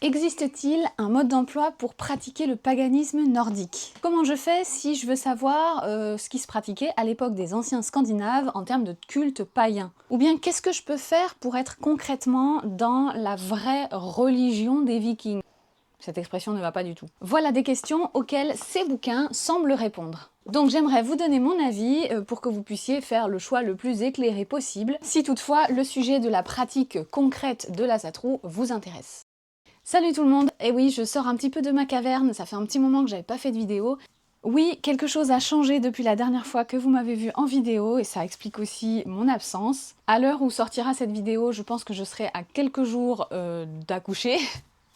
Existe-t-il un mode d'emploi pour pratiquer le paganisme nordique? Comment je fais si je veux savoir ce qui se pratiquait à l'époque des anciens Scandinaves en termes de culte païen? Ou bien qu'est-ce que je peux faire pour être concrètement dans la vraie religion des Vikings? Cette expression ne va pas du tout. Voilà des questions auxquelles ces bouquins semblent répondre. Donc j'aimerais vous donner mon avis pour que vous puissiez faire le choix le plus éclairé possible, si toutefois le sujet de la pratique concrète de l'Asatru vous intéresse. Salut tout le monde! Et oui, je sors un petit peu de ma caverne, ça fait un petit moment que j'avais pas fait de vidéo. Oui, quelque chose a changé depuis la dernière fois que vous m'avez vu en vidéo et ça explique aussi mon absence. À l'heure où sortira cette vidéo, je pense que je serai à quelques jours d'accoucher.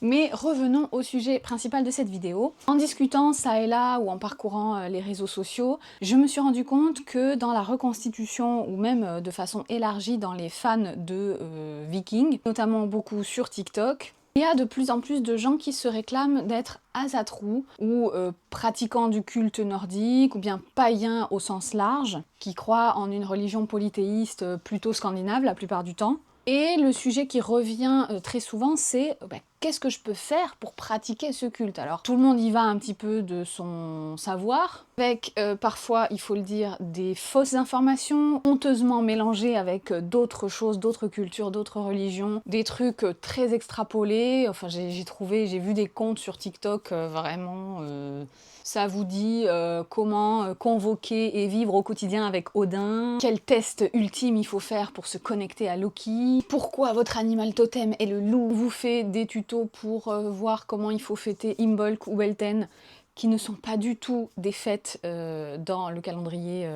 Mais revenons au sujet principal de cette vidéo. En discutant ça et là ou en parcourant les réseaux sociaux, je me suis rendu compte que dans la reconstitution ou même de façon élargie dans les fans de Vikings, notamment beaucoup sur TikTok, il y a de plus en plus de gens qui se réclament d'être Asatru ou pratiquants du culte nordique ou bien païens au sens large, qui croient en une religion polythéiste plutôt scandinave la plupart du temps. Et le sujet qui revient très souvent, c'est qu'est-ce que je peux faire pour pratiquer ce culte? Alors tout le monde y va un petit peu de son savoir, avec parfois, il faut le dire, des fausses informations, honteusement mélangées avec d'autres choses, d'autres cultures, d'autres religions, des trucs très extrapolés. Enfin j'ai vu des comptes sur TikTok vraiment... Ça vous dit comment convoquer et vivre au quotidien avec Odin, quel test ultime il faut faire pour se connecter à Loki, pourquoi votre animal totem est le loup, vous fait des tutos pour voir comment il faut fêter Imbolc ou Beltane, qui ne sont pas du tout des fêtes dans le calendrier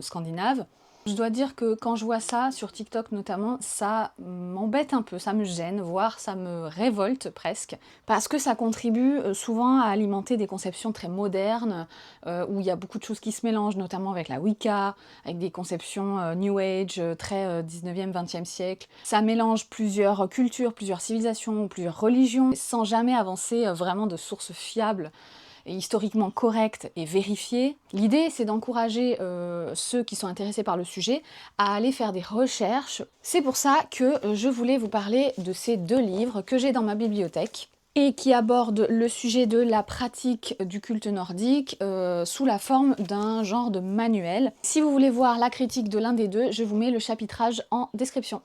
scandinave. Je dois dire que quand je vois ça, sur TikTok notamment, ça m'embête un peu, ça me gêne, voire ça me révolte presque, parce que ça contribue souvent à alimenter des conceptions très modernes, où il y a beaucoup de choses qui se mélangent, notamment avec la Wicca, avec des conceptions New Age, très 19e, 20e siècle. Ça mélange plusieurs cultures, plusieurs civilisations, plusieurs religions, sans jamais avancer vraiment de sources fiables et historiquement correctes et vérifiées. L'idée, c'est d'encourager ceux qui sont intéressés par le sujet à aller faire des recherches. C'est pour ça que je voulais vous parler de ces deux livres que j'ai dans ma bibliothèque et qui abordent le sujet de la pratique du culte nordique sous la forme d'un genre de manuel. Si vous voulez voir la critique de l'un des deux, je vous mets le chapitrage en description.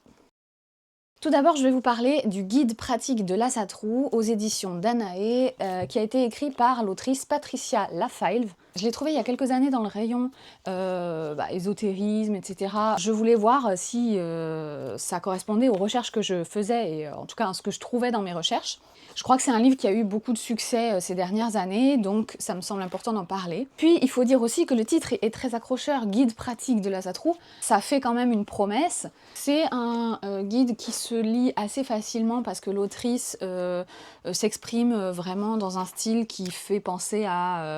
Tout d'abord, je vais vous parler du guide pratique de l'Asatru aux éditions Danae, qui a été écrit par l'autrice Patricia Lafailve. Je l'ai trouvé il y a quelques années dans le rayon ésotérisme, etc. Je voulais voir si ça correspondait aux recherches que je faisais, et en tout cas à ce que je trouvais dans mes recherches. Je crois que c'est un livre qui a eu beaucoup de succès ces dernières années, donc ça me semble important d'en parler. Puis il faut dire aussi que le titre est très accrocheur, guide pratique de l'Asatru. Ça fait quand même une promesse. C'est un guide qui se lit assez facilement parce que l'autrice s'exprime vraiment dans un style qui fait penser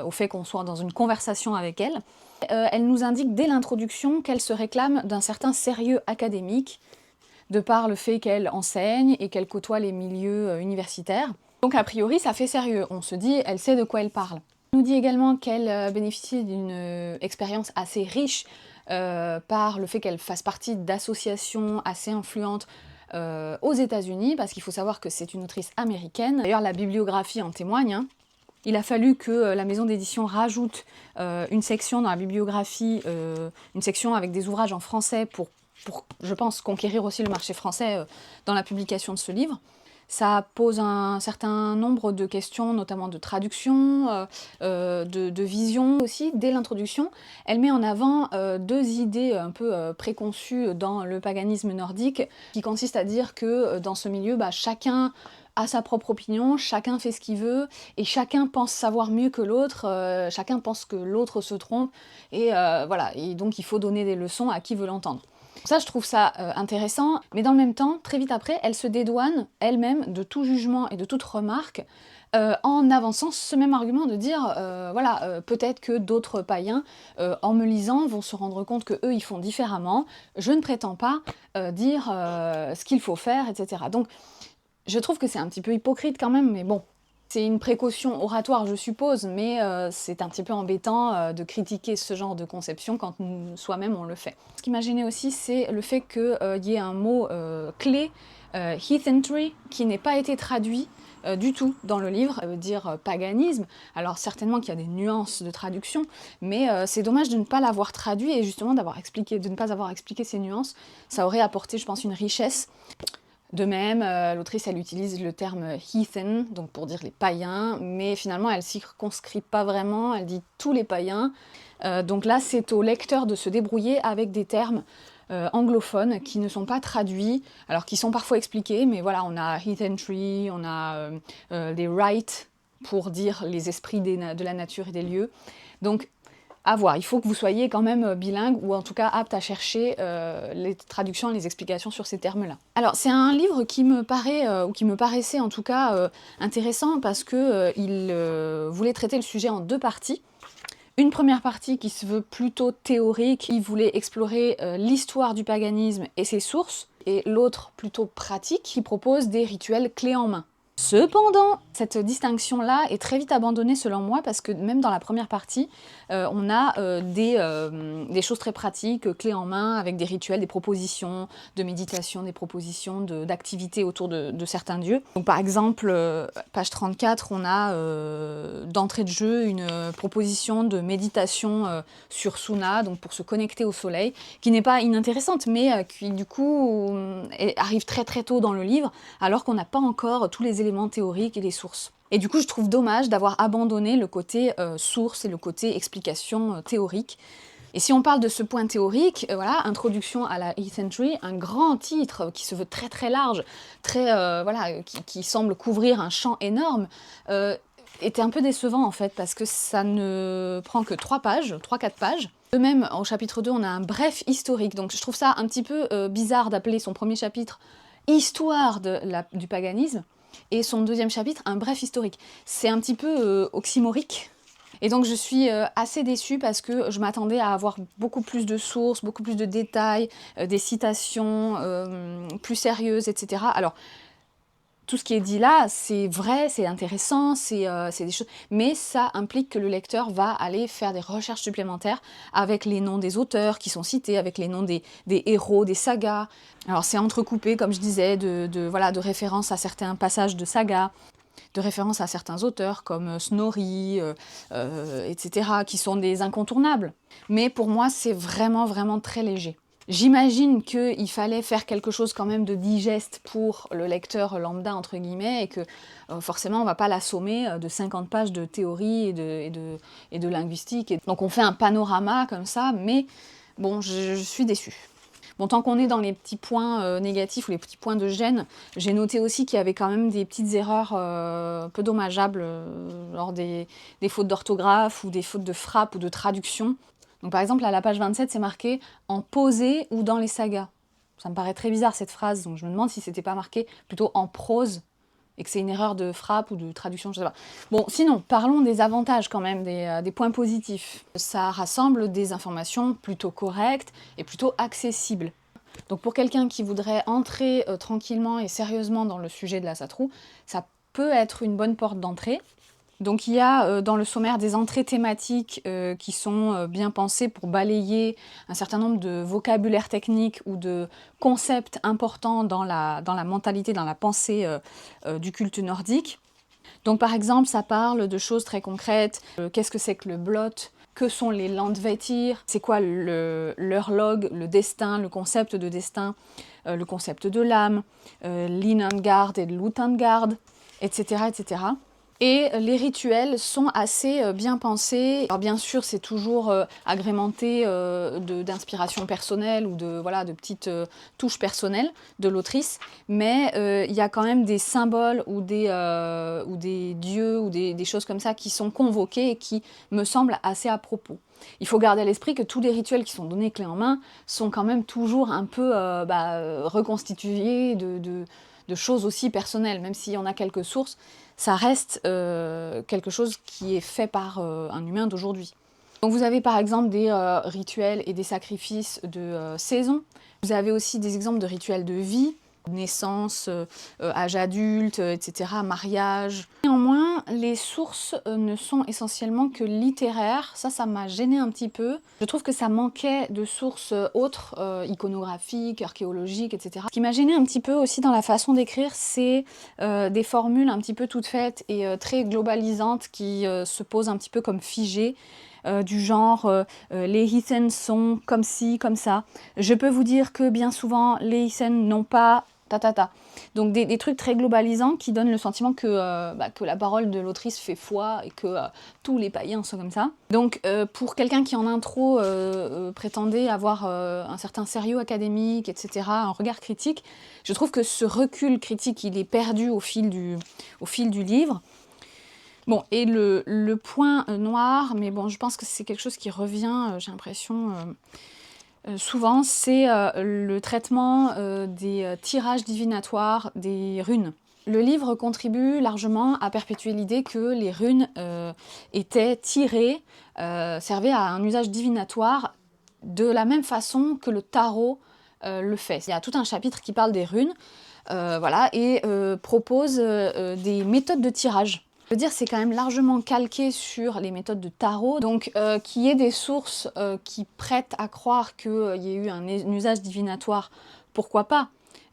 au fait qu'on soit dans une conversation avec elle. Elle nous indique dès l'introduction qu'elle se réclame d'un certain sérieux académique, de par le fait qu'elle enseigne et qu'elle côtoie les milieux universitaires. Donc a priori ça fait sérieux, on se dit elle sait de quoi elle parle. Elle nous dit également qu'elle bénéficie d'une expérience assez riche par le fait qu'elle fasse partie d'associations assez influentes aux États-Unis, parce qu'il faut savoir que c'est une autrice américaine. D'ailleurs la bibliographie en témoigne, hein. Il a fallu que la maison d'édition rajoute une section dans la bibliographie, une section avec des ouvrages en français pour je pense, conquérir aussi le marché français dans la publication de ce livre. Ça pose un certain nombre de questions, notamment de traduction, de vision aussi. Dès l'introduction, elle met en avant deux idées un peu préconçues dans le paganisme nordique, qui consistent à dire que dans ce milieu, chacun a sa propre opinion, chacun fait ce qu'il veut, et chacun pense savoir mieux que l'autre, chacun pense que l'autre se trompe, et voilà, et donc il faut donner des leçons à qui veut l'entendre. Ça, je trouve ça intéressant, mais dans le même temps, très vite après, elle se dédouane elle-même de tout jugement et de toute remarque en avançant ce même argument de dire, peut-être que d'autres païens, en me lisant, vont se rendre compte que eux ils font différemment, je ne prétends pas dire ce qu'il faut faire, etc. Donc, je trouve que c'est un petit peu hypocrite quand même, mais bon. C'est une précaution oratoire, je suppose, mais c'est un petit peu embêtant de critiquer ce genre de conception quand soi-même on le fait. Ce qui m'a gênée aussi, c'est le fait qu'il y ait un mot clé heathenry, qui n'est pas été traduit du tout dans le livre, ça veut dire paganisme. Alors certainement qu'il y a des nuances de traduction, mais c'est dommage de ne pas l'avoir traduit et justement de ne pas avoir expliqué ces nuances. Ça aurait apporté, je pense, une richesse. De même, l'autrice, elle utilise le terme heathen, donc pour dire les païens, mais finalement, elle ne circonscrit pas vraiment, elle dit tous les païens. Donc là, c'est au lecteur de se débrouiller avec des termes anglophones qui ne sont pas traduits, alors qui sont parfois expliqués, mais voilà, on a heathenry, on a des rites pour dire les esprits de la nature et des lieux. Donc, à voir, il faut que vous soyez quand même bilingue, ou en tout cas apte à chercher les traductions et les explications sur ces termes-là. Alors, c'est un livre qui me paraît, ou qui me paraissait en tout cas intéressant, parce qu'il voulait traiter le sujet en deux parties. Une première partie qui se veut plutôt théorique, qui voulait explorer l'histoire du paganisme et ses sources, et l'autre plutôt pratique, qui propose des rituels clés en main. Cependant, cette distinction-là est très vite abandonnée selon moi, parce que même dans la première partie, on a des choses très pratiques, clés en main, avec des rituels, des propositions de méditation, des propositions d'activités autour de certains dieux. Donc par exemple, page 34, on a d'entrée de jeu une proposition de méditation sur Suna, donc pour se connecter au soleil, qui n'est pas inintéressante, mais qui du coup arrive très très tôt dans le livre, alors qu'on n'a pas encore tous les éléments théoriques et les sources. Et du coup, je trouve dommage d'avoir abandonné le côté source et le côté explication théorique. Et si on parle de ce point théorique, voilà, Introduction à la heathenry, un grand titre qui se veut très très large, très, voilà, qui semble couvrir un champ énorme, était un peu décevant en fait, parce que ça ne prend que 3-4 pages. De même, au chapitre 2, on a un bref historique, donc je trouve ça un petit peu bizarre d'appeler son premier chapitre « Histoire du paganisme », et son deuxième chapitre, un bref historique. C'est un petit peu oxymorique. Et donc je suis assez déçue, parce que je m'attendais à avoir beaucoup plus de sources, beaucoup plus de détails, des citations plus sérieuses, etc. Alors, tout ce qui est dit là, c'est vrai, c'est intéressant, c'est des choses, mais ça implique que le lecteur va aller faire des recherches supplémentaires avec les noms des auteurs qui sont cités, avec les noms des héros, des sagas. Alors c'est entrecoupé, comme je disais, voilà, de références à certains passages de sagas, de références à certains auteurs comme Snorri, etc., qui sont des incontournables. Mais pour moi, c'est vraiment, vraiment très léger. J'imagine qu'il fallait faire quelque chose quand même de digeste pour le lecteur lambda, entre guillemets, et que forcément on ne va pas l'assommer de 50 pages de théorie et de linguistique. Donc on fait un panorama comme ça, mais bon, je suis déçue. Bon, tant qu'on est dans les petits points négatifs ou les petits points de gêne, j'ai noté aussi qu'il y avait quand même des petites erreurs peu dommageables lors des fautes d'orthographe ou des fautes de frappe ou de traduction. Donc par exemple, à la page 27, c'est marqué « en posé ou dans les sagas ». Ça me paraît très bizarre cette phrase, donc je me demande si c'était pas marqué plutôt en prose, et que c'est une erreur de frappe ou de traduction, je sais pas. Bon, sinon, parlons des avantages quand même, des points positifs. Ça rassemble des informations plutôt correctes et plutôt accessibles. Donc pour quelqu'un qui voudrait entrer tranquillement et sérieusement dans le sujet de la Satrou, ça peut être une bonne porte d'entrée. Donc il y a dans le sommaire des entrées thématiques qui sont bien pensées pour balayer un certain nombre de vocabulaires techniques ou de concepts importants dans la mentalité, dans la pensée du culte nordique. Donc par exemple, ça parle de choses très concrètes. Qu'est-ce que c'est que le blot? Que sont les landvættir? C'est quoi l'urlog, le destin, le concept de destin, le concept de l'âme, l'inangard et l'utangard, etc., etc. Et les rituels sont assez bien pensés. Alors bien sûr, c'est toujours agrémenté d'inspiration personnelle ou de petites touches personnelles de l'autrice, mais il y a quand même des symboles ou des dieux ou des choses comme ça qui sont convoqués et qui me semblent assez à propos. Il faut garder à l'esprit que tous les rituels qui sont donnés clé en main sont quand même toujours un peu reconstitués de choses aussi personnelles, même s'il y en a quelques sources, ça reste quelque chose qui est fait par un humain d'aujourd'hui. Donc vous avez par exemple des rituels et des sacrifices de saison. Vous avez aussi des exemples de rituels de vie, naissance, âge adulte, etc., mariage. Néanmoins, Néanmoins, les sources ne sont essentiellement que littéraires. Ça m'a gêné un petit peu. Je trouve que ça manquait de sources autres, iconographiques, archéologiques, etc. Ce qui m'a gêné un petit peu aussi dans la façon d'écrire, c'est des formules un petit peu toutes faites et très globalisantes qui se posent un petit peu comme figées. Du genre les Isen sont comme ci, comme ça. Je peux vous dire que bien souvent, les Isen n'ont pas ta. Donc des trucs très globalisants qui donnent le sentiment que la parole de l'autrice fait foi et que tous les païens sont comme ça. Donc pour quelqu'un qui en intro prétendait avoir un certain sérieux académique, etc., un regard critique, je trouve que ce recul critique, il est perdu au fil du livre. Bon, et le point noir, mais bon, je pense que c'est quelque chose qui revient, j'ai l'impression, souvent, c'est le traitement des tirages divinatoires des runes. Le livre contribue largement à perpétuer l'idée que les runes étaient tirées, servaient à un usage divinatoire de la même façon que le tarot le fait. Il y a tout un chapitre qui parle des runes, voilà, et propose des méthodes de tirage. Je veux dire, c'est quand même largement calqué sur les méthodes de tarot, donc qu'il y ait des sources qui prêtent à croire qu'il y ait eu un usage divinatoire, pourquoi pas,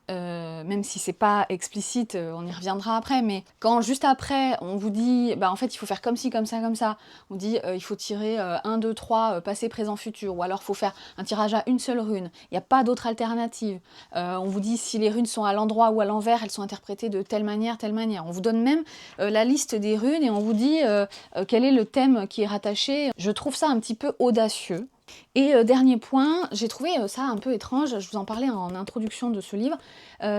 même si c'est pas explicite, on y reviendra après, mais quand juste après on vous dit bah en fait il faut faire comme ci, comme ça, on dit il faut tirer 1, 2, 3, passé, présent, futur, ou alors il faut faire un tirage à une seule rune, il n'y a pas d'autre alternative. On vous dit si les runes sont à l'endroit ou à l'envers, elles sont interprétées de telle manière. On vous donne même la liste des runes et on vous dit quel est le thème qui est rattaché. Je trouve ça un petit peu audacieux. Et dernier point, j'ai trouvé ça un peu étrange, je vous en parlais en introduction de ce livre,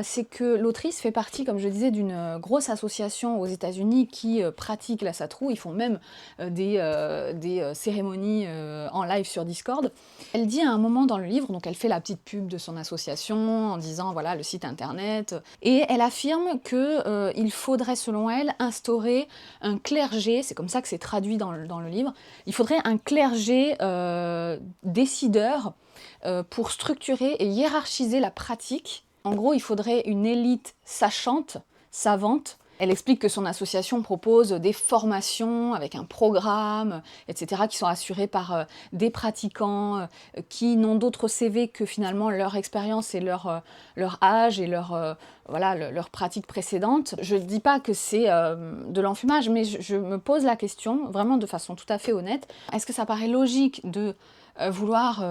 c'est que l'autrice fait partie, comme je disais, d'une grosse association aux États-Unis qui pratique la satrou. Ils font même des cérémonies en live sur Discord. Elle dit à un moment dans le livre, donc elle fait la petite pub de son association en disant voilà le site internet, et elle affirme que il faudrait selon elle instaurer un clergé, c'est comme ça que c'est traduit dans le livre, il faudrait un clergé décideur pour structurer et hiérarchiser la pratique. En gros, il faudrait une élite sachante, savante. Elle explique que son association propose des formations avec un programme, etc., qui sont assurées par des pratiquants qui n'ont d'autre CV que finalement leur expérience et leur âge et leur pratique précédente. Je ne dis pas que c'est de l'enfumage, mais je me pose la question, vraiment de façon tout à fait honnête, est-ce que ça paraît logique de vouloir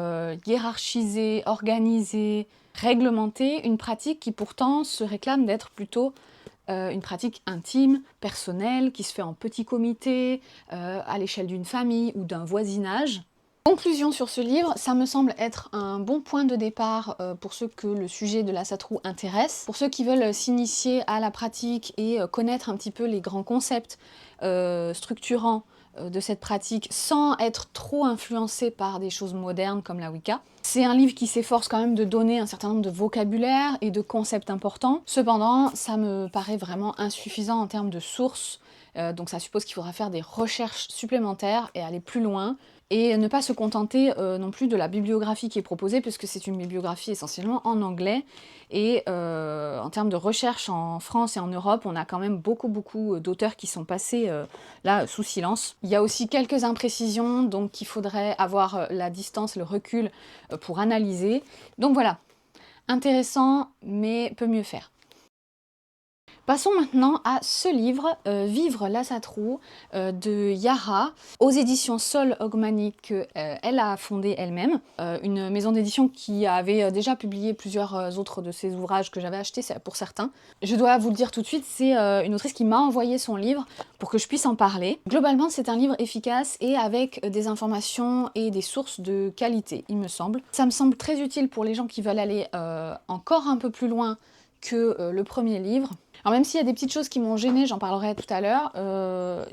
hiérarchiser, organiser, réglementer une pratique qui pourtant se réclame d'être plutôt une pratique intime, personnelle, qui se fait en petit comité, à l'échelle d'une famille ou d'un voisinage. Conclusion sur ce livre, ça me semble être un bon point de départ pour ceux que le sujet de la satrou intéresse, pour ceux qui veulent s'initier à la pratique et connaître un petit peu les grands concepts structurants de cette pratique sans être trop influencé par des choses modernes comme la Wicca. C'est un livre qui s'efforce quand même de donner un certain nombre de vocabulaire et de concepts importants. Cependant, ça me paraît vraiment insuffisant en termes de sources, donc ça suppose qu'il faudra faire des recherches supplémentaires et aller plus loin. Et ne pas se contenter non plus de la bibliographie qui est proposée, puisque c'est une bibliographie essentiellement en anglais. Et en termes de recherche en France et en Europe, on a quand même beaucoup d'auteurs qui sont passés là sous silence. Il y a aussi quelques imprécisions, donc il faudrait avoir la distance, le recul pour analyser. Donc voilà, intéressant, mais peut mieux faire. Passons maintenant à ce livre, Vivre la satrou, de Yara, aux éditions Sol Hogmanay, qu'elle a fondé elle-même, une maison d'édition qui avait déjà publié plusieurs autres de ses ouvrages que j'avais achetés pour certains. Je dois vous le dire tout de suite, c'est une autrice qui m'a envoyé son livre pour que je puisse en parler. Globalement, c'est un livre efficace et avec des informations et des sources de qualité, il me semble. Ça me semble très utile pour les gens qui veulent aller encore un peu plus loin que le premier livre. Alors même s'il y a des petites choses qui m'ont gênée, j'en parlerai tout à l'heure,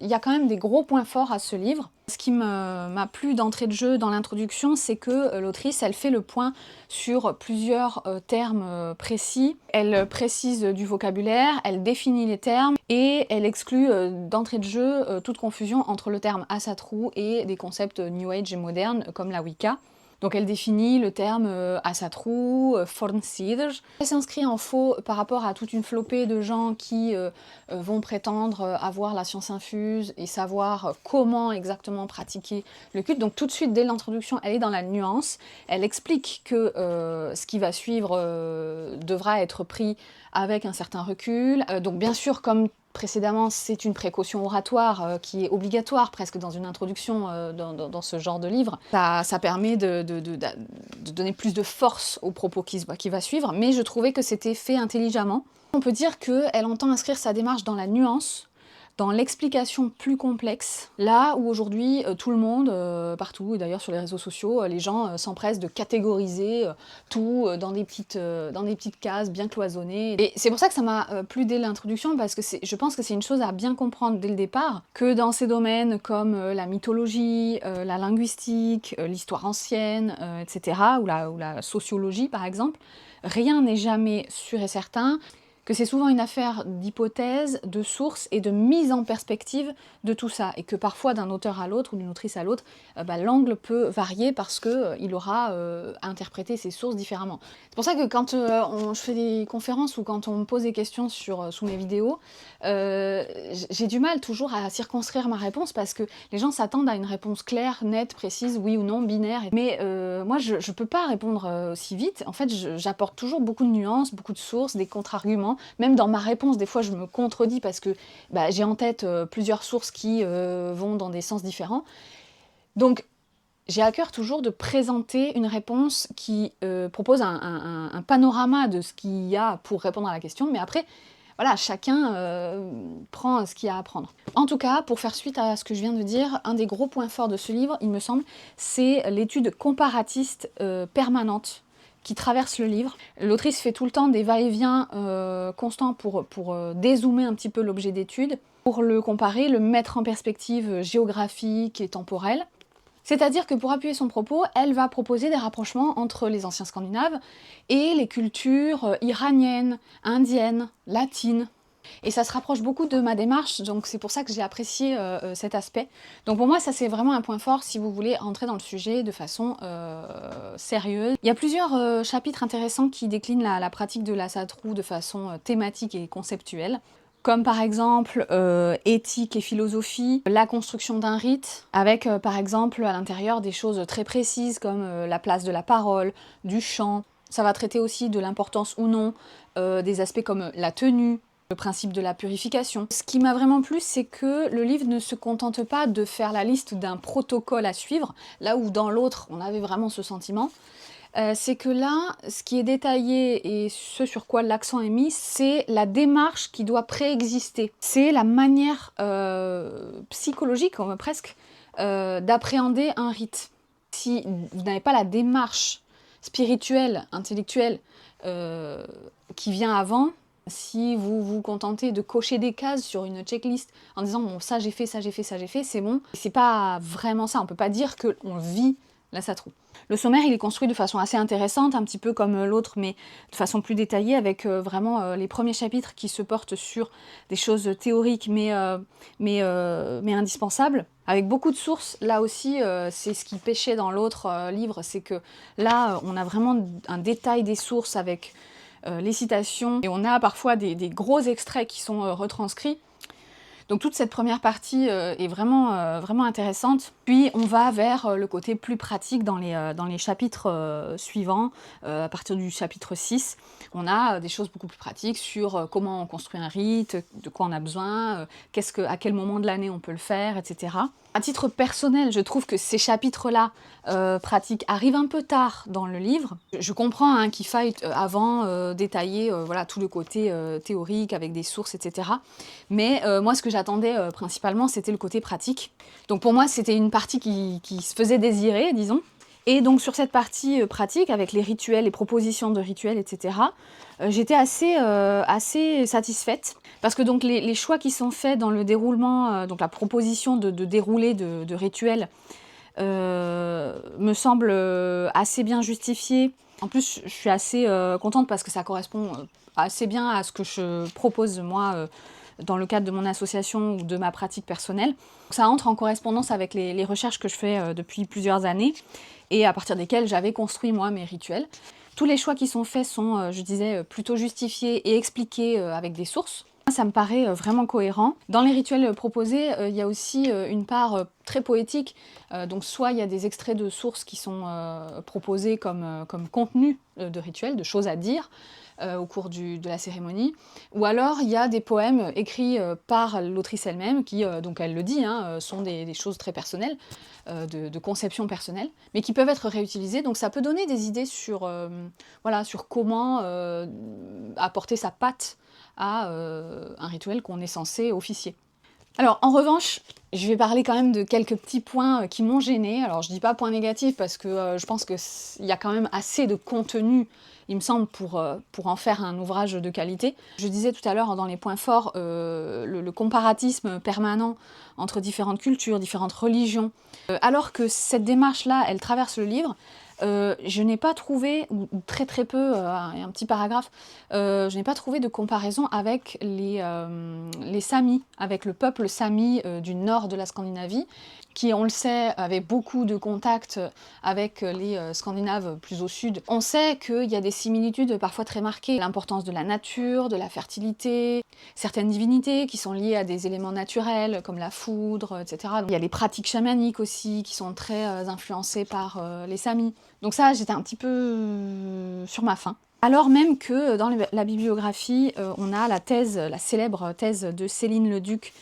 il y a quand même des gros points forts à ce livre. Ce qui m'a plu d'entrée de jeu dans l'introduction, c'est que l'autrice, elle fait le point sur plusieurs termes précis. Elle précise du vocabulaire, elle définit les termes et elle exclut d'entrée de jeu toute confusion entre le terme asatrou et des concepts New Age et modernes comme la Wicca. Donc elle définit le terme asatrou, fornsidr. Elle s'inscrit en faux par rapport à toute une flopée de gens qui vont prétendre avoir la science infuse et savoir comment exactement pratiquer le culte. Donc tout de suite, dès l'introduction, elle est dans la nuance. Elle explique que ce qui va suivre devra être pris avec un certain recul. Donc bien sûr, comme précédemment, c'est une précaution oratoire qui est obligatoire presque dans une introduction dans ce genre de livre. Ça permet de donner plus de force au propos qui va suivre, mais je trouvais que c'était fait intelligemment. On peut dire qu'elle entend inscrire sa démarche dans la nuance, dans l'explication plus complexe, là où aujourd'hui tout le monde, partout, et d'ailleurs sur les réseaux sociaux, les gens s'empressent de catégoriser tout dans des petites cases bien cloisonnées. Et c'est pour ça que ça m'a plu dès l'introduction, parce que je pense que c'est une chose à bien comprendre dès le départ, que dans ces domaines comme la mythologie, la linguistique, l'histoire ancienne, etc., ou la sociologie par exemple, rien n'est jamais sûr et certain, que c'est souvent une affaire d'hypothèse, de sources et de mise en perspective de tout ça, et que parfois d'un auteur à l'autre ou d'une autrice à l'autre, l'angle peut varier parce qu'il aura interprété ses sources différemment. C'est pour ça que quand je fais des conférences ou quand on me pose des questions sous mes vidéos, j'ai du mal toujours à circonscrire ma réponse parce que les gens s'attendent à une réponse claire, nette, précise, oui ou non, binaire. Mais moi, je peux pas répondre aussi vite. En fait, j'apporte toujours beaucoup de nuances, beaucoup de sources, des contre-arguments. Même dans ma réponse, des fois, je me contredis parce que j'ai en tête plusieurs sources qui vont dans des sens différents. Donc, j'ai à cœur toujours de présenter une réponse qui propose un panorama de ce qu'il y a pour répondre à la question, mais après, voilà, chacun prend ce qu'il y a à prendre. En tout cas, pour faire suite à ce que je viens de dire, un des gros points forts de ce livre, il me semble, c'est l'étude comparatiste permanente qui traverse le livre. L'autrice fait tout le temps des va-et-vient constants pour dézoomer un petit peu l'objet d'étude, pour le comparer, le mettre en perspective géographique et temporelle. C'est-à-dire que pour appuyer son propos, elle va proposer des rapprochements entre les anciens Scandinaves et les cultures iraniennes, indiennes, latines. Et ça se rapproche beaucoup de ma démarche, donc c'est pour ça que j'ai apprécié cet aspect. Donc pour moi, ça c'est vraiment un point fort si vous voulez rentrer dans le sujet de façon sérieuse. Il y a plusieurs chapitres intéressants qui déclinent la pratique de l'asatru de façon thématique et conceptuelle. Comme par exemple éthique et philosophie, la construction d'un rite, avec par exemple à l'intérieur des choses très précises comme la place de la parole, du chant. Ça va traiter aussi de l'importance ou non des aspects comme la tenue, le principe de la purification. Ce qui m'a vraiment plu, c'est que le livre ne se contente pas de faire la liste d'un protocole à suivre, là où dans l'autre on avait vraiment ce sentiment. C'est que là, ce qui est détaillé et ce sur quoi l'accent est mis, c'est la démarche qui doit préexister. C'est la manière psychologique, presque, d'appréhender un rite. Si vous n'avez pas la démarche spirituelle, intellectuelle qui vient avant, si vous vous contentez de cocher des cases sur une checklist en disant bon ça j'ai fait, ça j'ai fait, ça j'ai fait, c'est bon, c'est pas vraiment ça, on peut pas dire qu'on vit l'asatru. Le sommaire il est construit de façon assez intéressante, un petit peu comme l'autre mais de façon plus détaillée avec vraiment les premiers chapitres qui se portent sur des choses théoriques mais indispensables. Avec beaucoup de sources, là aussi c'est ce qui pêchait dans l'autre livre, c'est que là on a vraiment un détail des sources avec les citations, et on a parfois des gros extraits qui sont retranscrits. Donc toute cette première partie est vraiment, vraiment intéressante. Puis on va vers le côté plus pratique dans les chapitres suivants. À partir du chapitre 6, on a des choses beaucoup plus pratiques sur comment on construit un rite, de quoi on a besoin, à quel moment de l'année on peut le faire, etc. À titre personnel, je trouve que ces chapitres-là pratiques arrivent un peu tard dans le livre. Je comprends qu'il faille avant détailler voilà, tout le côté théorique avec des sources, etc. Mais moi, ce que j'attendais principalement, c'était le côté pratique. Donc pour moi, c'était une partie qui se faisait désirer, disons. Et donc sur cette partie pratique, avec les rituels, les propositions de rituels, etc., j'étais assez satisfaite. Parce que donc les choix qui sont faits dans le déroulement, donc la proposition de dérouler de rituels, me semble assez bien justifiée. En plus, je suis assez contente parce que ça correspond assez bien à ce que je propose moi dans le cadre de mon association ou de ma pratique personnelle. Ça entre en correspondance avec les recherches que je fais depuis plusieurs années. et à partir desquels j'avais construit moi mes rituels. Tous les choix qui sont faits sont, je disais, plutôt justifiés et expliqués avec des sources. Ça me paraît vraiment cohérent. Dans les rituels proposés, il y a aussi une part très poétique. Donc soit il y a des extraits de sources qui sont proposés comme contenu de rituel, de choses à dire au cours de la cérémonie. Ou alors il y a des poèmes écrits par l'autrice elle-même qui, donc elle le dit, hein, sont des choses très personnelles, de conception personnelle, mais qui peuvent être réutilisées. Donc ça peut donner des idées sur, voilà, sur comment apporter sa patte à un rituel qu'on est censé officier. Alors en revanche, je vais parler quand même de quelques petits points qui m'ont gênée. Alors je dis pas point négatif parce que je pense qu'il y a quand même assez de contenu, il me semble, pour en faire un ouvrage de qualité. Je disais tout à l'heure dans les points forts, le comparatisme permanent entre différentes cultures, différentes religions. Alors que cette démarche-là, elle traverse le livre, je n'ai pas trouvé, ou très très peu, un petit paragraphe, je n'ai pas trouvé de comparaison avec les Samis, avec le peuple Sami du nord de la Scandinavie, qui, on le sait, avait beaucoup de contacts avec les Scandinaves plus au sud. On sait qu'il y a des similitudes parfois très marquées, l'importance de la nature, de la fertilité, certaines divinités qui sont liées à des éléments naturels, comme la foudre, etc. Il y a les pratiques chamaniques aussi, qui sont très influencées par les Samis. Donc ça, j'étais un petit peu sur ma faim. Alors même que dans la bibliographie, on a la célèbre thèse de Céline Leduc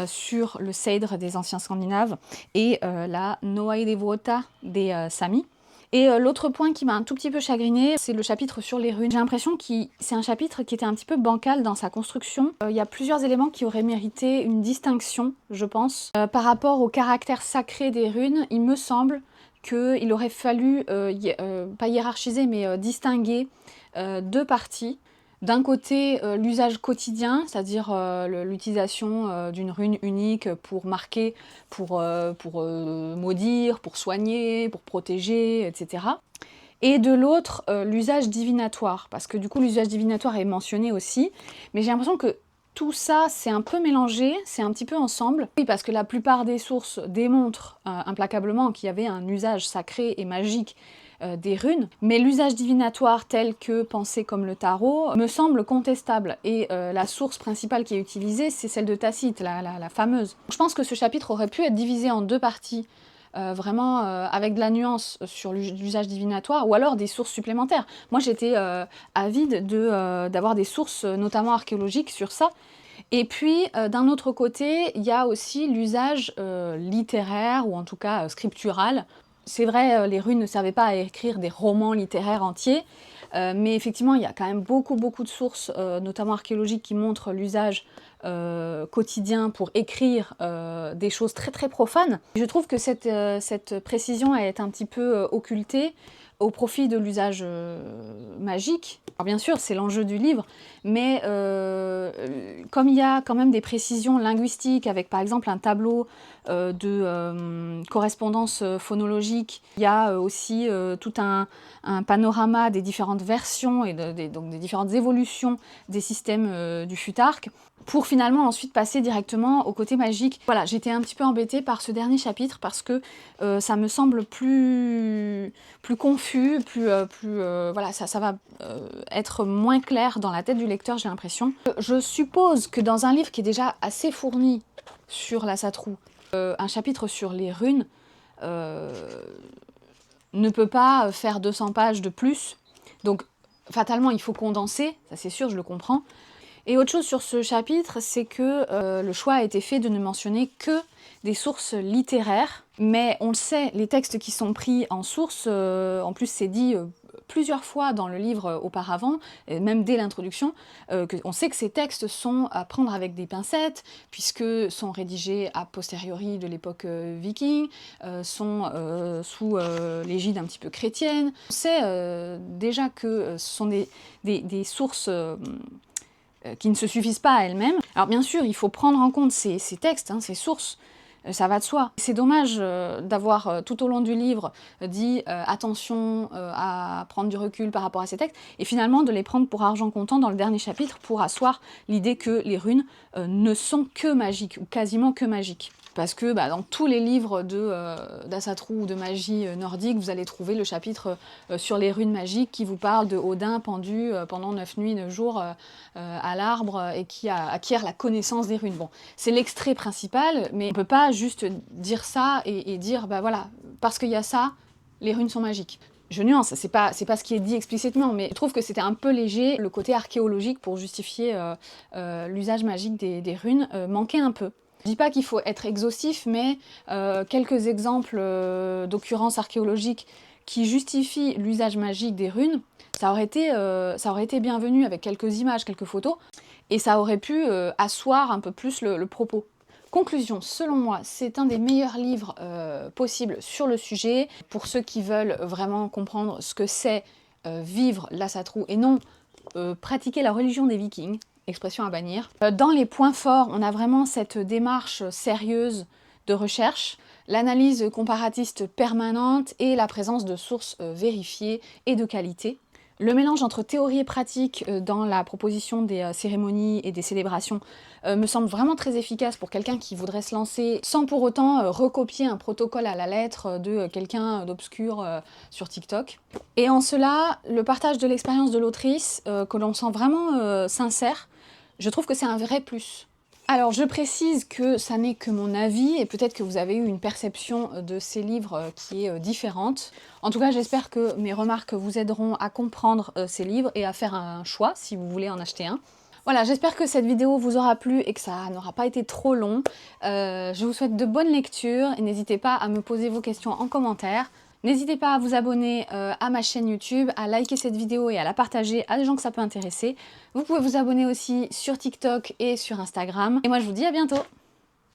sur le Seidr des anciens Scandinaves et la Noaidevota des Samis. Et l'autre point qui m'a un tout petit peu chagrinée, c'est le chapitre sur les runes. J'ai l'impression que c'est un chapitre qui était un petit peu bancal dans sa construction. Il y a plusieurs éléments qui auraient mérité une distinction, je pense. Par rapport au caractère sacré des runes, il me semble qu'il aurait fallu, pas hiérarchiser, mais distinguer deux parties. D'un côté, l'usage quotidien, c'est-à-dire l'utilisation d'une rune unique pour marquer, pour maudire, pour soigner, pour protéger, etc. Et de l'autre, l'usage divinatoire, parce que du coup l'usage divinatoire est mentionné aussi, mais j'ai l'impression que tout ça, c'est un peu mélangé, c'est un petit peu ensemble. Oui, parce que la plupart des sources démontrent implacablement qu'il y avait un usage sacré et magique des runes, mais l'usage divinatoire tel que pensé comme le tarot me semble contestable, et la source principale qui est utilisée, c'est celle de Tacite, la fameuse. Je pense que ce chapitre aurait pu être divisé en deux parties, vraiment avec de la nuance sur l'usage divinatoire, ou alors des sources supplémentaires. Moi j'étais avide d'avoir des sources, notamment archéologiques, sur ça. Et puis, d'un autre côté, il y a aussi l'usage littéraire, ou en tout cas scriptural. C'est vrai, les runes ne servaient pas à écrire des romans littéraires entiers, mais effectivement, il y a quand même beaucoup de sources, notamment archéologiques, qui montrent l'usage quotidien pour écrire des choses très profanes. Je trouve que cette précision est un petit peu occultée au profit de l'usage magique. Alors bien sûr, c'est l'enjeu du livre, mais comme il y a quand même des précisions linguistiques, avec par exemple un tableau de correspondance phonologique, il y a aussi tout un panorama des différentes versions et donc des différentes évolutions des systèmes du Futhark, pour finalement ensuite passer directement au côté magique. Voilà, j'étais un petit peu embêtée par ce dernier chapitre parce que ça me semble plus confus, voilà, ça va être moins clair dans la tête du lecteur, j'ai l'impression. Je suppose que dans un livre qui est déjà assez fourni sur la Satrou, un chapitre sur les runes ne peut pas faire 200 pages de plus, donc fatalement il faut condenser, ça c'est sûr, je le comprends. Et autre chose sur ce chapitre, c'est que le choix a été fait de ne mentionner que des sources littéraires, mais on le sait, les textes qui sont pris en source, en plus c'est dit plusieurs fois dans le livre auparavant, et même dès l'introduction, on sait que ces textes sont à prendre avec des pincettes, puisque sont rédigés a posteriori de l'époque viking, sont sous l'égide un petit peu chrétienne. On sait déjà que ce sont des sources qui ne se suffisent pas à elles-mêmes. Alors bien sûr, il faut prendre en compte ces textes, ces sources, ça va de soi. C'est dommage d'avoir tout au long du livre dit attention à prendre du recul par rapport à ces textes, et finalement de les prendre pour argent comptant dans le dernier chapitre pour asseoir l'idée que les runes ne sont que magiques, ou quasiment que magiques. Parce que dans tous les livres d'Asatru ou de magie nordique, vous allez trouver le chapitre sur les runes magiques qui vous parle de Odin pendu pendant 9 nuits, 9 jours à l'arbre et qui acquiert la connaissance des runes. Bon, c'est l'extrait principal, mais on peut pas juste dire ça et dire, voilà, parce qu'il y a ça, les runes sont magiques. Je nuance, c'est pas ce qui est dit explicitement, mais je trouve que c'était un peu léger, le côté archéologique pour justifier l'usage magique des runes manquait un peu. Je dis pas qu'il faut être exhaustif, mais quelques exemples d'occurrences archéologiques qui justifient l'usage magique des runes, ça aurait été bienvenu avec quelques images, quelques photos, et ça aurait pu asseoir un peu plus le propos. Conclusion, selon moi, c'est un des meilleurs livres possibles sur le sujet, pour ceux qui veulent vraiment comprendre ce que c'est vivre l'Asatru et non pratiquer la religion des Vikings. Expression à bannir. Dans les points forts, on a vraiment cette démarche sérieuse de recherche, l'analyse comparatiste permanente et la présence de sources vérifiées et de qualité. Le mélange entre théorie et pratique dans la proposition des cérémonies et des célébrations me semble vraiment très efficace pour quelqu'un qui voudrait se lancer sans pour autant recopier un protocole à la lettre de quelqu'un d'obscur sur TikTok. Et en cela, le partage de l'expérience de l'autrice, que l'on sent vraiment sincère, je trouve que c'est un vrai plus. Alors je précise que ça n'est que mon avis et peut-être que vous avez eu une perception de ces livres qui est différente. En tout cas, j'espère que mes remarques vous aideront à comprendre ces livres et à faire un choix si vous voulez en acheter un. Voilà, j'espère que cette vidéo vous aura plu et que ça n'aura pas été trop long. Je vous souhaite de bonnes lectures et n'hésitez pas à me poser vos questions en commentaire. N'hésitez pas à vous abonner à ma chaîne YouTube, à liker cette vidéo et à la partager à des gens que ça peut intéresser. Vous pouvez vous abonner aussi sur TikTok et sur Instagram. Et moi je vous dis à bientôt!